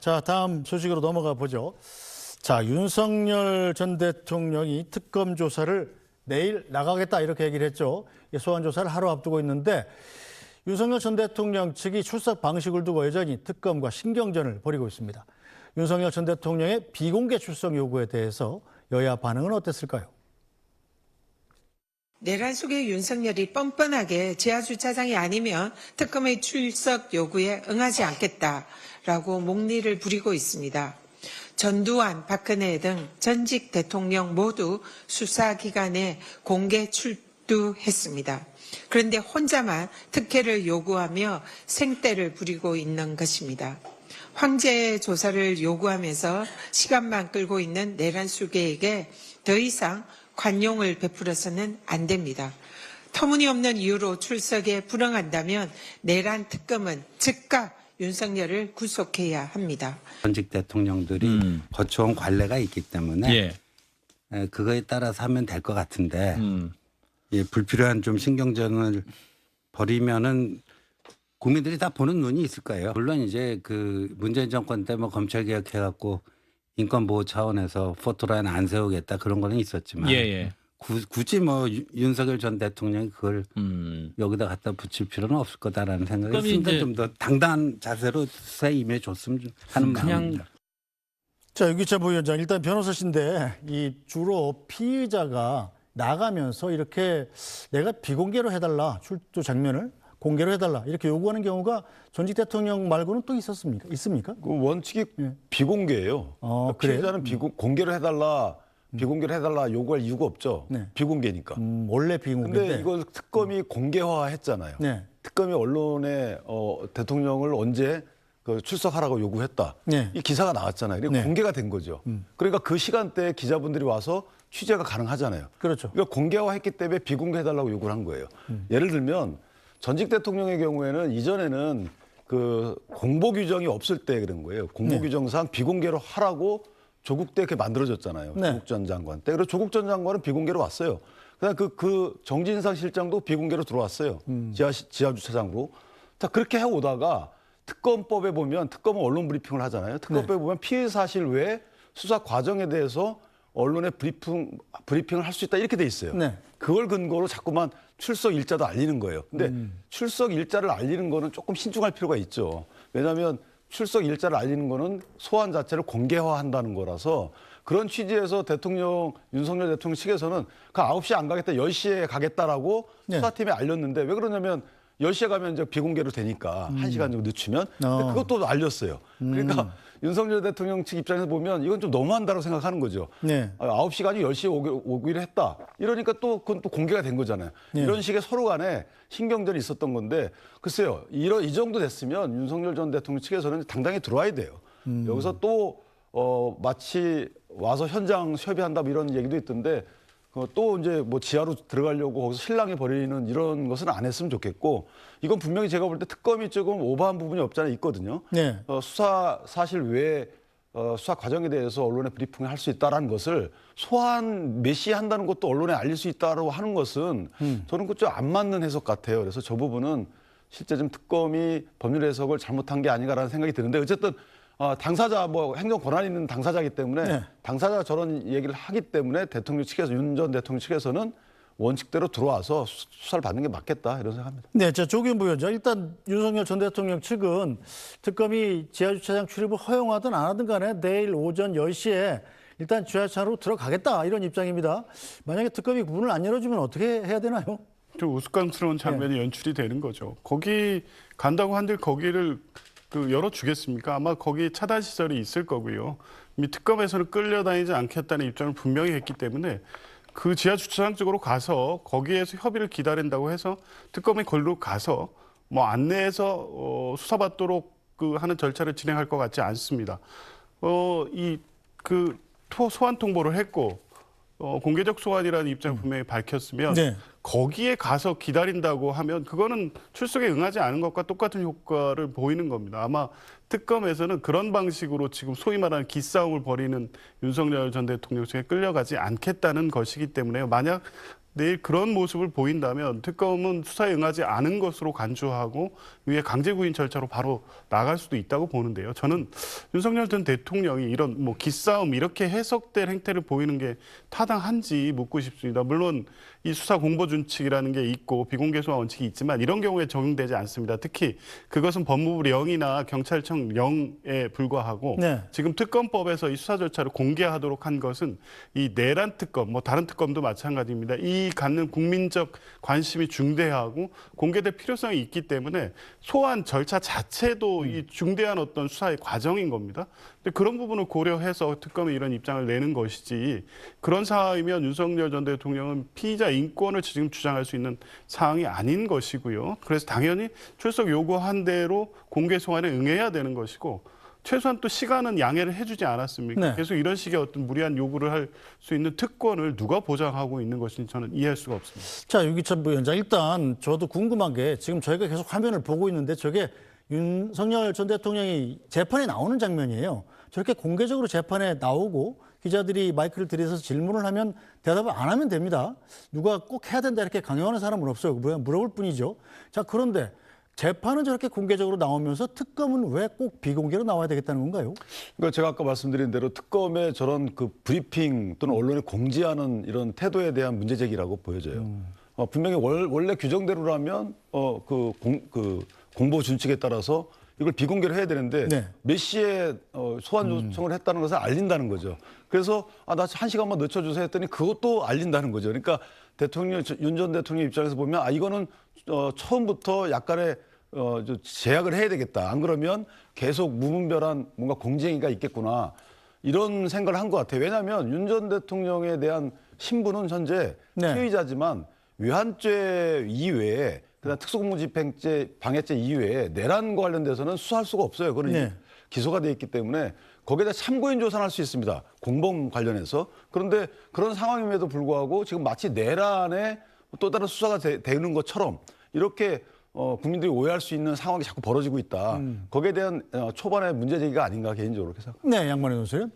자, 다음 소식으로 넘어가 보죠. 자, 윤석열 전 대통령이 특검 조사를 내일 나가겠다 이렇게 얘기를 했죠. 소환 조사를 하루 앞두고 있는데 윤석열 전 대통령 측이 출석 방식을 두고 여전히 특검과 신경전을 벌이고 있습니다. 윤석열 전 대통령의 비공개 출석 요구에 대해서 여야 반응은 어땠을까요? 내란 속의 윤석열이 뻔뻔하게 지하주차장이 아니면 특검의 출석 요구에 응하지 않겠다라고 목리를 부리고 있습니다. 전두환, 박근혜 등 전직 대통령 모두 수사기관에 공개 출두했습니다. 그런데 혼자만 특혜를 요구하며 생떼를 부리고 있는 것입니다. 황제 조사를 요구하면서 시간만 끌고 있는 내란 수계에게 더 이상 관용을 베풀어서는 안 됩니다. 터무니없는 이유로 출석에 불응한다면 내란 특검은 즉각 윤석열을 구속해야 합니다. 전직 대통령들이 거쳐온 관례가 있기 때문에 그거에 따라서 하면 될 것 같은데 불필요한 좀 신경전을 벌이면은 국민들이 다 보는 눈이 있을 거예요. 물론 이제 그 문재인 정권 때 뭐 검찰 개혁해갖고 인권 보호 차원에서 포토라인 안 세우겠다 그런 거는 있었지만 굳이 뭐 윤석열 전 대통령이 그걸 여기다 갖다 붙일 필요는 없을 거다라는 생각이 있습니다. 좀 더 당당한 자세로 수사에 임해줬으면 하는 마음입니다. 자, 유기찬 부위원장, 일단 변호사신데 이 주로 피의자가 나가면서 이렇게 내가 비공개로 해달라, 출두 장면을 공개로 해달라 이렇게 요구하는 경우가 전직 대통령 말고는 또 있습니까? 그 원칙이 비공개예요. 그러니까 피해자는 공개로 해달라, 비공개로 해달라 요구할 이유가 없죠. 네. 비공개니까. 원래 비공개인데. 근데 이걸 특검이 공개화했잖아요. 네. 특검이 언론에 대통령을 언제 출석하라고 요구했다. 네. 이 기사가 나왔잖아요. 네. 공개가 된 거죠. 그러니까 그 시간대에 기자분들이 와서 취재가 가능하잖아요. 그렇죠. 그러니까 공개화했기 때문에 비공개해달라고 요구를 한 거예요. 예를 들면 전직 대통령의 경우에는 이전에는 그 공보 규정이 없을 때 그런 거예요. 공보 규정상 비공개로 하라고 조국 때 그렇게 만들어졌잖아요. 네. 조국 전 장관 때. 그리고 조국 전 장관은 비공개로 왔어요. 그다음 그 정진상 실장도 비공개로 들어왔어요. 지하 주차장으로. 자, 그렇게 해 오다가 특검법에 보면 특검은 언론 브리핑을 하잖아요. 특검법에 보면 피해 사실 외에 수사 과정에 대해서 언론에 브리핑을 할 수 있다 이렇게 돼 있어요. 네. 그걸 근거로 자꾸만 출석 일자도 알리는 거예요. 근데 출석 일자를 알리는 거는 조금 신중할 필요가 있죠. 왜냐하면 출석 일자를 알리는 거는 소환 자체를 공개화한다는 거라서 그런 취지에서 윤석열 대통령 측에서는 그 9시에 안 가겠다, 10시에 가겠다라고 수사팀에 알렸는데 왜 그러냐면 10시에 가면 이제 비공개로 되니까 1시간 정도 늦추면 근데 그것도 알렸어요. 그러니까 윤석열 대통령 측 입장에서 보면 이건 좀 너무한다고 생각하는 거죠. 네. 9시가 아니고 10시에 오기로 했다. 이러니까 그건 또 공개가 된 거잖아요. 네. 이런 식의 서로 간에 신경전이 있었던 건데 글쎄요. 이 정도 됐으면 윤석열 전 대통령 측에서는 당당히 들어와야 돼요. 여기서 또 마치 와서 현장 협의한다 뭐 이런 얘기도 있던데 또 이제 뭐 지하로 들어가려고 거기서 실랑이 벌이는 이런 것은 안 했으면 좋겠고 이건 분명히 제가 볼 때 특검이 조금 오버한 부분이 없지 않아 있거든요. 네. 수사 사실 외에 수사 과정에 대해서 언론에 브리핑을 할 수 있다는 것을 소환 몇 시에 한다는 것도 언론에 알릴 수 있다고 하는 것은 저는 그 좀 안 맞는 해석 같아요. 그래서 저 부분은 실제 좀 특검이 법률 해석을 잘못한 게 아닌가라는 생각이 드는데 어쨌든 당사자 뭐 행정 권한이 있는 당사자이기 때문에 당사자가 저런 얘기를 하기 때문에 대통령 측에서 윤 전 대통령 측에서는 원칙대로 들어와서 수사를 받는 게 맞겠다 이런 생각합니다. 네, 자 조기현 부위원장, 일단 윤석열 전 대통령 측은 특검이 지하주차장 출입을 허용하든 안 하든 간에 내일 오전 10시에 일단 지하주차장으로 들어가겠다 이런 입장입니다. 만약에 특검이 문을 안 열어주면 어떻게 해야 되나요? 좀 우스꽝스러운 장면이 연출이 되는 거죠. 거기 간다고 한들 거기를 열어주겠습니까? 아마 거기 차단 시설이 있을 거고요. 이미 특검에서는 끌려다니지 않겠다는 입장을 분명히 했기 때문에 그 지하 주차장 쪽으로 가서 거기에서 협의를 기다린다고 해서 특검이 거기로 가서 뭐 안내해서 수사받도록 하는 절차를 진행할 것 같지 않습니다. 소환 통보를 했고 공개적 소환이라는 입장 분명히 밝혔으면 거기에 가서 기다린다고 하면 그거는 출석에 응하지 않은 것과 똑같은 효과를 보이는 겁니다. 아마 특검에서는 그런 방식으로 지금 소위 말하는 기싸움을 벌이는 윤석열 전 대통령 측에 끌려가지 않겠다는 것이기 때문에 만약 내일 그런 모습을 보인다면 특검은 수사에 응하지 않은 것으로 간주하고 위에 강제 구인 절차로 바로 나갈 수도 있다고 보는데요. 저는 윤석열 전 대통령이 이런 뭐 기싸움 이렇게 해석될 행태를 보이는 게 타당한지 묻고 싶습니다. 물론 이 수사 공보 준칙이라는 게 있고 비공개 수사 원칙이 있지만 이런 경우에 적용되지 않습니다. 특히 그것은 법무부 0이나 경찰청 0에 불과하고 네. 지금 특검법에서 이 수사 절차를 공개하도록 한 것은 이 내란 특검, 뭐 다른 특검도 마찬가지입니다. 이 갖는 국민적 관심이 중대하고 공개될 필요성이 있기 때문에 소환 절차 자체도 이 중대한 어떤 수사의 과정인 겁니다. 근데 그런 부분을 고려해서 특검이 이런 입장을 내는 것이지 그런 상황이면 윤석열 전 대통령은 피의자 인권을 지금 주장할 수 있는 상황이 아닌 것이고요. 그래서 당연히 출석 요구한 대로 공개 소환에 응해야 되는 것이고 최소한 또 시간은 양해를 해주지 않았습니까? 네. 계속 이런 식의 어떤 무리한 요구를 할 수 있는 특권을 누가 보장하고 있는 것인지 저는 이해할 수가 없습니다. 자, 유기찬 부위원장, 일단 저도 궁금한 게 지금 저희가 계속 화면을 보고 있는데 저게 윤석열 전 대통령이 재판에 나오는 장면이에요. 저렇게 공개적으로 재판에 나오고 기자들이 마이크를 들이서 질문을 하면 대답을 안 하면 됩니다. 누가 꼭 해야 된다 이렇게 강요하는 사람은 없어요. 물어볼 뿐이죠. 자, 그런데 재판은 저렇게 공개적으로 나오면서 특검은 왜 꼭 비공개로 나와야 되겠다는 건가요? 그러니까 제가 아까 말씀드린 대로 특검의 저런 그 브리핑 또는 언론에 공지하는 이런 태도에 대한 문제 제기라고 보여져요. 분명히 원래 규정대로라면 공보 준칙에 따라서 이걸 비공개로 해야 되는데 네. 몇 시에 소환 요청을 했다는 것을 알린다는 거죠. 그래서 나 1시간만 늦춰주세요 했더니 그것도 알린다는 거죠. 그러니까 윤 전 대통령 입장에서 보면 이거는 처음부터 약간의 제약을 해야 되겠다. 안 그러면 계속 무분별한 뭔가 공쟁이가 있겠구나. 이런 생각을 한 것 같아요. 왜냐하면 윤 전 대통령에 대한 신분은 현재 네. 피의자지만 외환죄 이외에 그다음 특수공무집행죄, 방해죄 이외에 내란과 관련돼서는 수사할 수가 없어요. 그건 네. 기소가 돼 있기 때문에 거기에 대해 참고인 조사를 할 수 있습니다. 공범 관련해서. 그런데 그런 상황임에도 불구하고 지금 마치 내란에 또 다른 수사가 되는 것처럼 이렇게 국민들이 오해할 수 있는 상황이 자꾸 벌어지고 있다. 거기에 대한 초반의 문제 제기가 아닌가 개인적으로 그렇게 생각합니다. 네, 양만희 교수님.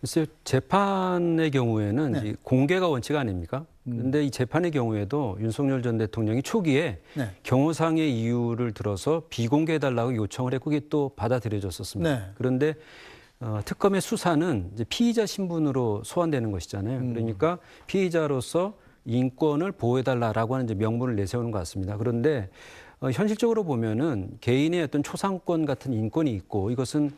글쎄요, 재판의 경우에는 네. 이 공개가 원칙 아닙니까? 그런데 이 재판의 경우에도 윤석열 전 대통령이 초기에 네. 경호상의 이유를 들어서 비공개해달라고 요청을 했고 그게 또 받아들여졌었습니다. 네. 그런데 특검의 수사는 이제 피의자 신분으로 소환되는 것이잖아요. 그러니까 피의자로서 인권을 보호해달라라고 하는 이제 명분을 내세우는 것 같습니다. 그런데 현실적으로 보면은 개인의 어떤 초상권 같은 인권이 있고 이것은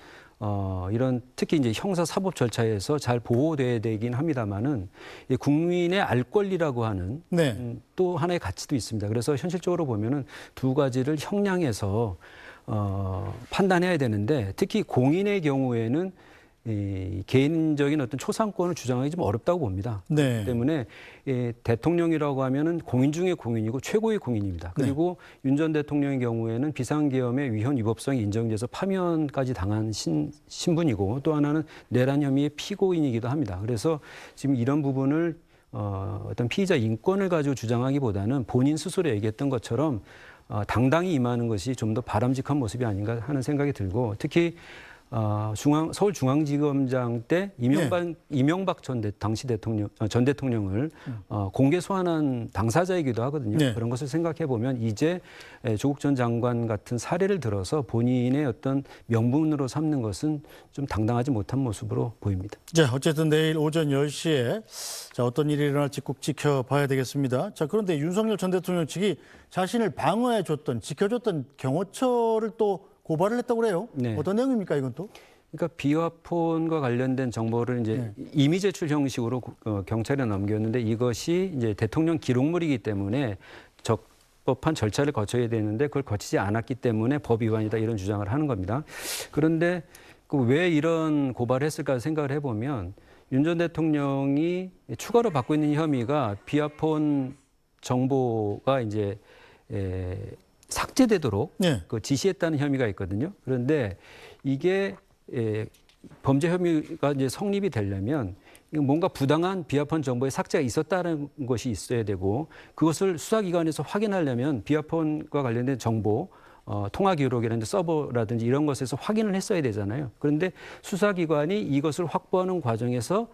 이런 특히 이제 형사 사법 절차에서 잘 보호돼야 되긴 합니다만은 이 국민의 알 권리라고 하는 네. 또 하나의 가치도 있습니다. 그래서 현실적으로 보면은 두 가지를 형량해서 판단해야 되는데 특히 공인의 경우에는 이 개인적인 어떤 초상권을 주장하기 좀 어렵다고 봅니다. 네. 그렇기 때문에 대통령이라고 하면은 공인 중의 공인이고 최고의 공인입니다. 그리고 윤 전 대통령의 경우에는 비상계엄의 위헌 위법성이 인정돼서 파면까지 당한 신분이고 또 하나는 내란 혐의의 피고인이기도 합니다. 그래서 지금 이런 부분을 어떤 피의자 인권을 가지고 주장하기보다는 본인 스스로 얘기했던 것처럼 당당히 임하는 것이 좀 더 바람직한 모습이 아닌가 하는 생각이 들고 특히 서울중앙지검장 때 이명박 당시 전 대통령을 공개 소환한 당사자이기도 하거든요. 네. 그런 것을 생각해 보면 이제 조국 전 장관 같은 사례를 들어서 본인의 어떤 명분으로 삼는 것은 좀 당당하지 못한 모습으로 보입니다. 자, 어쨌든 내일 오전 10시에 자, 어떤 일이 일어날지 꼭 지켜봐야 되겠습니다. 자, 그런데 윤석열 전 대통령 측이 자신을 방어해줬던, 지켜줬던 경호처를 또 고발을 했다고 그래요. 네. 어떤 내용입니까, 이건 또? 그러니까 비화폰과 관련된 정보를 이제 이미 제출 형식으로 경찰에 넘겼는데 이것이 이제 대통령 기록물이기 때문에 적법한 절차를 거쳐야 되는데 그걸 거치지 않았기 때문에 법 위반이다 이런 주장을 하는 겁니다. 그런데 왜 이런 고발을 했을까 생각을 해보면 윤 전 대통령이 추가로 받고 있는 혐의가 비화폰 정보가 이제 삭제되도록 네. 그 지시했다는 혐의가 있거든요. 그런데 이게 범죄 혐의가 이제 성립이 되려면 뭔가 부당한 비화폰 정보의 삭제가 있었다는 것이 있어야 되고 그것을 수사기관에서 확인하려면 비화폰과 관련된 정보 통화 기록이라든지 서버라든지 이런 것에서 확인을 했어야 되잖아요. 그런데 수사기관이 이것을 확보하는 과정에서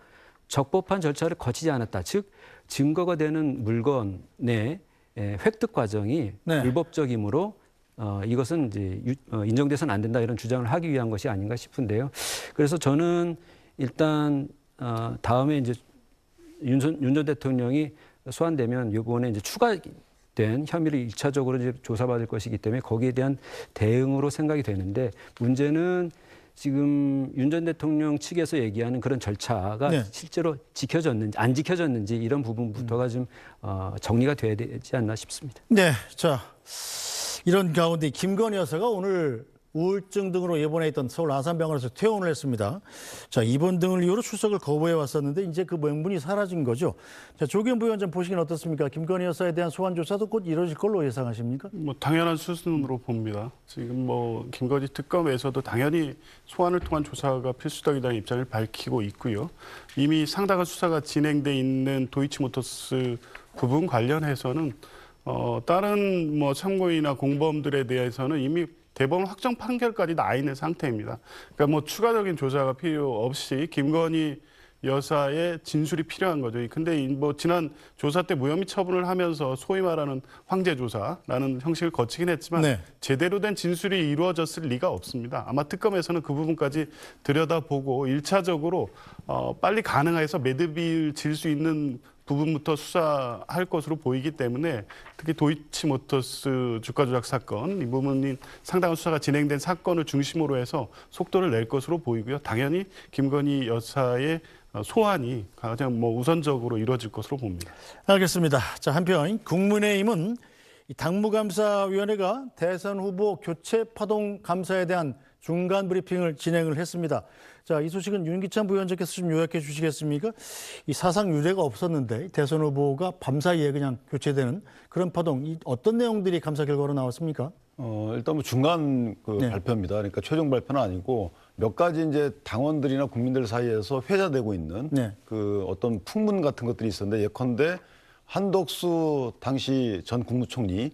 적법한 절차를 거치지 않았다. 즉 증거가 되는 물건의 획득 과정이 네. 불법적이므로 이것은 이제 인정돼서는 안 된다 이런 주장을 하기 위한 것이 아닌가 싶은데요. 그래서 저는 일단 다음에 이제 윤 전 대통령이 소환되면 이번에 이제 추가된 혐의를 1차적으로 이제 조사받을 것이기 때문에 거기에 대한 대응으로 생각이 되는데 문제는 지금 윤 전 대통령 측에서 얘기하는 그런 절차가 네. 실제로 지켜졌는지 안 지켜졌는지 이런 부분부터가 좀 정리가 돼야 되지 않나 싶습니다. 네, 자 이런 가운데 김건희 여사가 오늘 우울증 등으로 입원해 있던 서울 아산병원에서 퇴원을 했습니다. 자, 입원 등을 이유로 출석을 거부해 왔었는데 이제 그 명분이 사라진 거죠. 자, 조기현 부위원장 보시기는 어떻습니까? 김건희 여사에 대한 소환 조사도 곧 이루어질 걸로 예상하십니까? 뭐 당연한 수순으로 봅니다. 지금 뭐 김건희 특검에서도 당연히 소환을 통한 조사가 필수적이라는 입장을 밝히고 있고요. 이미 상당한 수사가 진행돼 있는 도이치모터스 부분 관련해서는 다른 뭐 참고인이나 공범들에 대해서는 이미 대법원 확정 판결까지 나 있는 상태입니다. 그러니까 뭐 추가적인 조사가 필요 없이 김건희 여사의 진술이 필요한 거죠. 근데 뭐 지난 조사 때 무혐의 처분을 하면서 소위 말하는 황제 조사라는 형식을 거치긴 했지만 네. 제대로 된 진술이 이루어졌을 리가 없습니다. 아마 특검에서는 그 부분까지 들여다보고 1차적으로 빨리 가능해서 매듭을 질 수 있는 부분부터 수사할 것으로 보이기 때문에 특히 도이치모터스 주가 조작 사건 이 부분이 상당한 수사가 진행된 사건을 중심으로 해서 속도를 낼 것으로 보이고요. 당연히 김건희 여사의 소환이 가장 뭐 우선적으로 이루어질 것으로 봅니다. 알겠습니다. 자, 한편 국민의힘은 이 당무감사위원회가 대선 후보 교체 파동 감사에 대한 중간 브리핑을 진행을 했습니다. 자, 이 소식은 윤기찬 부위원장께서 좀 요약해 주시겠습니까? 이 사상 유례가 없었는데 대선 후보가 밤사이에 그냥 교체되는 그런 파동, 이 어떤 내용들이 감사 결과로 나왔습니까? 일단 뭐 중간 네. 발표입니다. 그러니까 최종 발표는 아니고 몇 가지 이제 당원들이나 국민들 사이에서 회자되고 있는 네. 그 어떤 풍문 같은 것들이 있었는데 예컨대 한덕수 당시 전 국무총리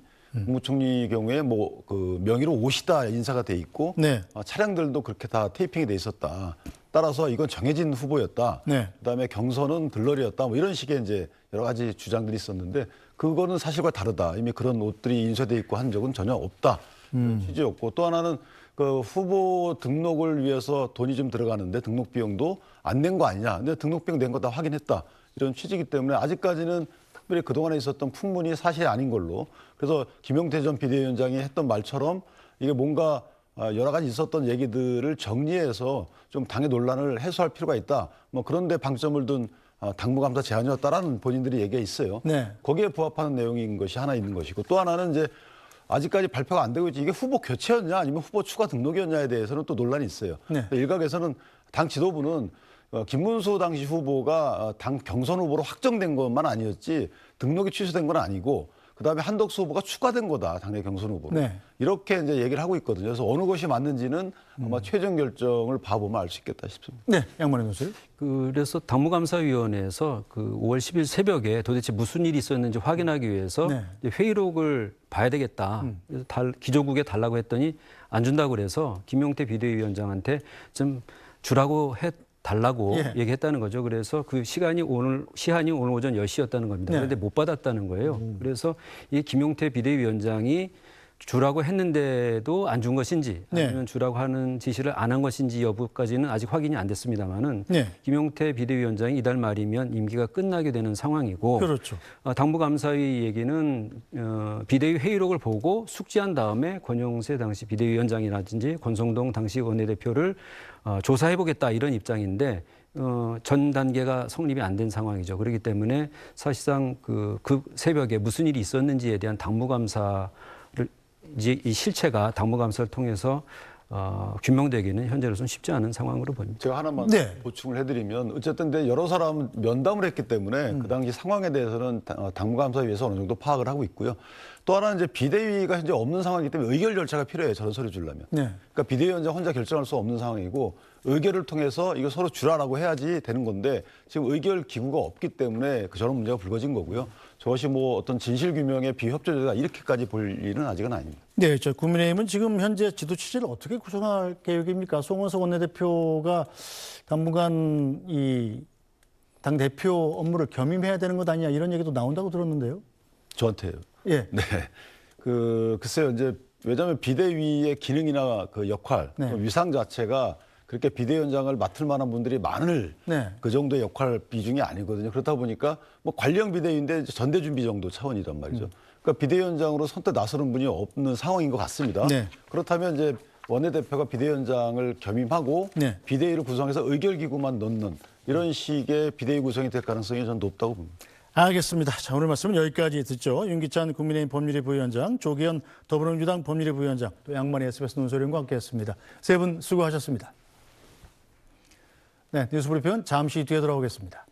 경우에 뭐 그 명의로 옷이다 인사가 돼 있고 네. 차량들도 그렇게 다 테이핑이 돼 있었다. 따라서 이건 정해진 후보였다. 네. 그다음에 경선은 들러리였다. 뭐 이런 식의 이제 여러 가지 주장들이 있었는데 그거는 사실과 다르다. 이미 그런 옷들이 인쇄돼 있고 한 적은 전혀 없다. 그런 취지였고 또 하나는 그 후보 등록을 위해서 돈이 좀 들어가는데 등록 비용도 안 낸 거 아니냐. 근데 등록 비용 낸 거 다 확인했다. 이런 취지이기 때문에 아직까지는 특별히 그동안에 있었던 풍문이 사실이 아닌 걸로. 그래서 김용태 전 비대위원장이 했던 말처럼 이게 뭔가 여러 가지 있었던 얘기들을 정리해서 좀 당의 논란을 해소할 필요가 있다. 뭐 그런데 방점을 둔 당무감사 제안이었다라는 본인들이 얘기가 있어요. 네. 거기에 부합하는 내용인 것이 하나 있는 것이고 또 하나는 이제 아직까지 발표가 안 되고 있지 이게 후보 교체였냐 아니면 후보 추가 등록이었냐에 대해서는 또 논란이 있어요. 네. 일각에서는 당 지도부는 김문수 당시 후보가 당 경선 후보로 확정된 것만 아니었지 등록이 취소된 건 아니고 그다음에 한덕수 후보가 추가된 거다 당내 경선 후보로 네. 이렇게 이제 얘기를 하고 있거든요. 그래서 어느 것이 맞는지는 아마 최종 결정을 봐보면 알 수 있겠다 싶습니다. 네, 양만희 교수님. 그래서 당무감사위원회에서 그 5월 10일 새벽에 도대체 무슨 일이 있었는지 확인하기 위해서 네. 이제 회의록을 봐야 되겠다. 그래서 기조국에 달라고 했더니 안 준다고 그래서 김용태 비대위원장한테 좀 주라고 달라고 예. 얘기했다는 거죠. 그래서 그 시한이 오늘 오전 10시였다는 겁니다. 네. 그런데 못 받았다는 거예요. 그래서 이 김용태 비대위원장이 주라고 했는데도 안 준 것인지 아니면 네. 주라고 하는 지시를 안 한 것인지 여부까지는 아직 확인이 안 됐습니다만은 네. 김용태 비대위원장이 이달 말이면 임기가 끝나게 되는 상황이고 그렇죠. 당무감사위 얘기는 비대위 회의록을 보고 숙지한 다음에 권영세 당시 비대위원장이라든지 권성동 당시 원내대표를 조사해보겠다 이런 입장인데 전 단계가 성립이 안 된 상황이죠. 그렇기 때문에 사실상 그 새벽에 무슨 일이 있었는지에 대한 당무감사를 이제 이 실체가 당무감사를 통해서 규명되기는 현재로서는 쉽지 않은 상황으로 보입니다. 제가 하나만 네. 보충을 해드리면 어쨌든 여러 사람 면담을 했기 때문에 그 당시 상황에 대해서는 당무감사위에서 어느 정도 파악을 하고 있고요. 또 하나는 이제 비대위가 현재 없는 상황이기 때문에 의결 절차가 필요해요. 저런 소리 주려면. 네. 그러니까 비대위원장 혼자 결정할 수 없는 상황이고 의결을 통해서 이거 서로 주라라고 해야지 되는 건데 지금 의결 기구가 없기 때문에 저런 문제가 불거진 거고요. 저것이 뭐 어떤 진실 규명의 비협조적이다 이렇게까지 볼 일은 아직은 아닙니다. 네, 저 국민의힘은 지금 현재 지도 취지를 어떻게 구성할 계획입니까? 송원석 원내대표가 당분간 당 대표 업무를 겸임해야 되는 것 아니냐 이런 얘기도 나온다고 들었는데요. 저한테요. 예. 네. 글쎄요, 이제 왜냐하면 비대위의 기능이나 그 역할, 네. 그 위상 자체가 그렇게 비대위원장을 맡을 만한 분들이 많을 네. 그 정도의 역할 비중이 아니거든요. 그렇다 보니까 뭐 관리형 비대위인데 전대준비 정도 차원이란 말이죠. 그러니까 비대위원장으로 선뜻 나서는 분이 없는 상황인 것 같습니다. 네. 그렇다면 이제 원내대표가 비대위원장을 겸임하고 네. 비대위를 구성해서 의결기구만 넣는 이런 식의 비대위 구성이 될 가능성이 저는 높다고 봅니다. 알겠습니다. 자, 오늘 말씀은 여기까지 듣죠. 윤기찬 국민의힘 법률위 부위원장, 조기현 더불어민주당 법률위 부위원장, 또 양만희 SBS 논설위원과 함께했습니다. 세 분 수고하셨습니다. 네, 뉴스브리핑은 잠시 뒤에 돌아오겠습니다.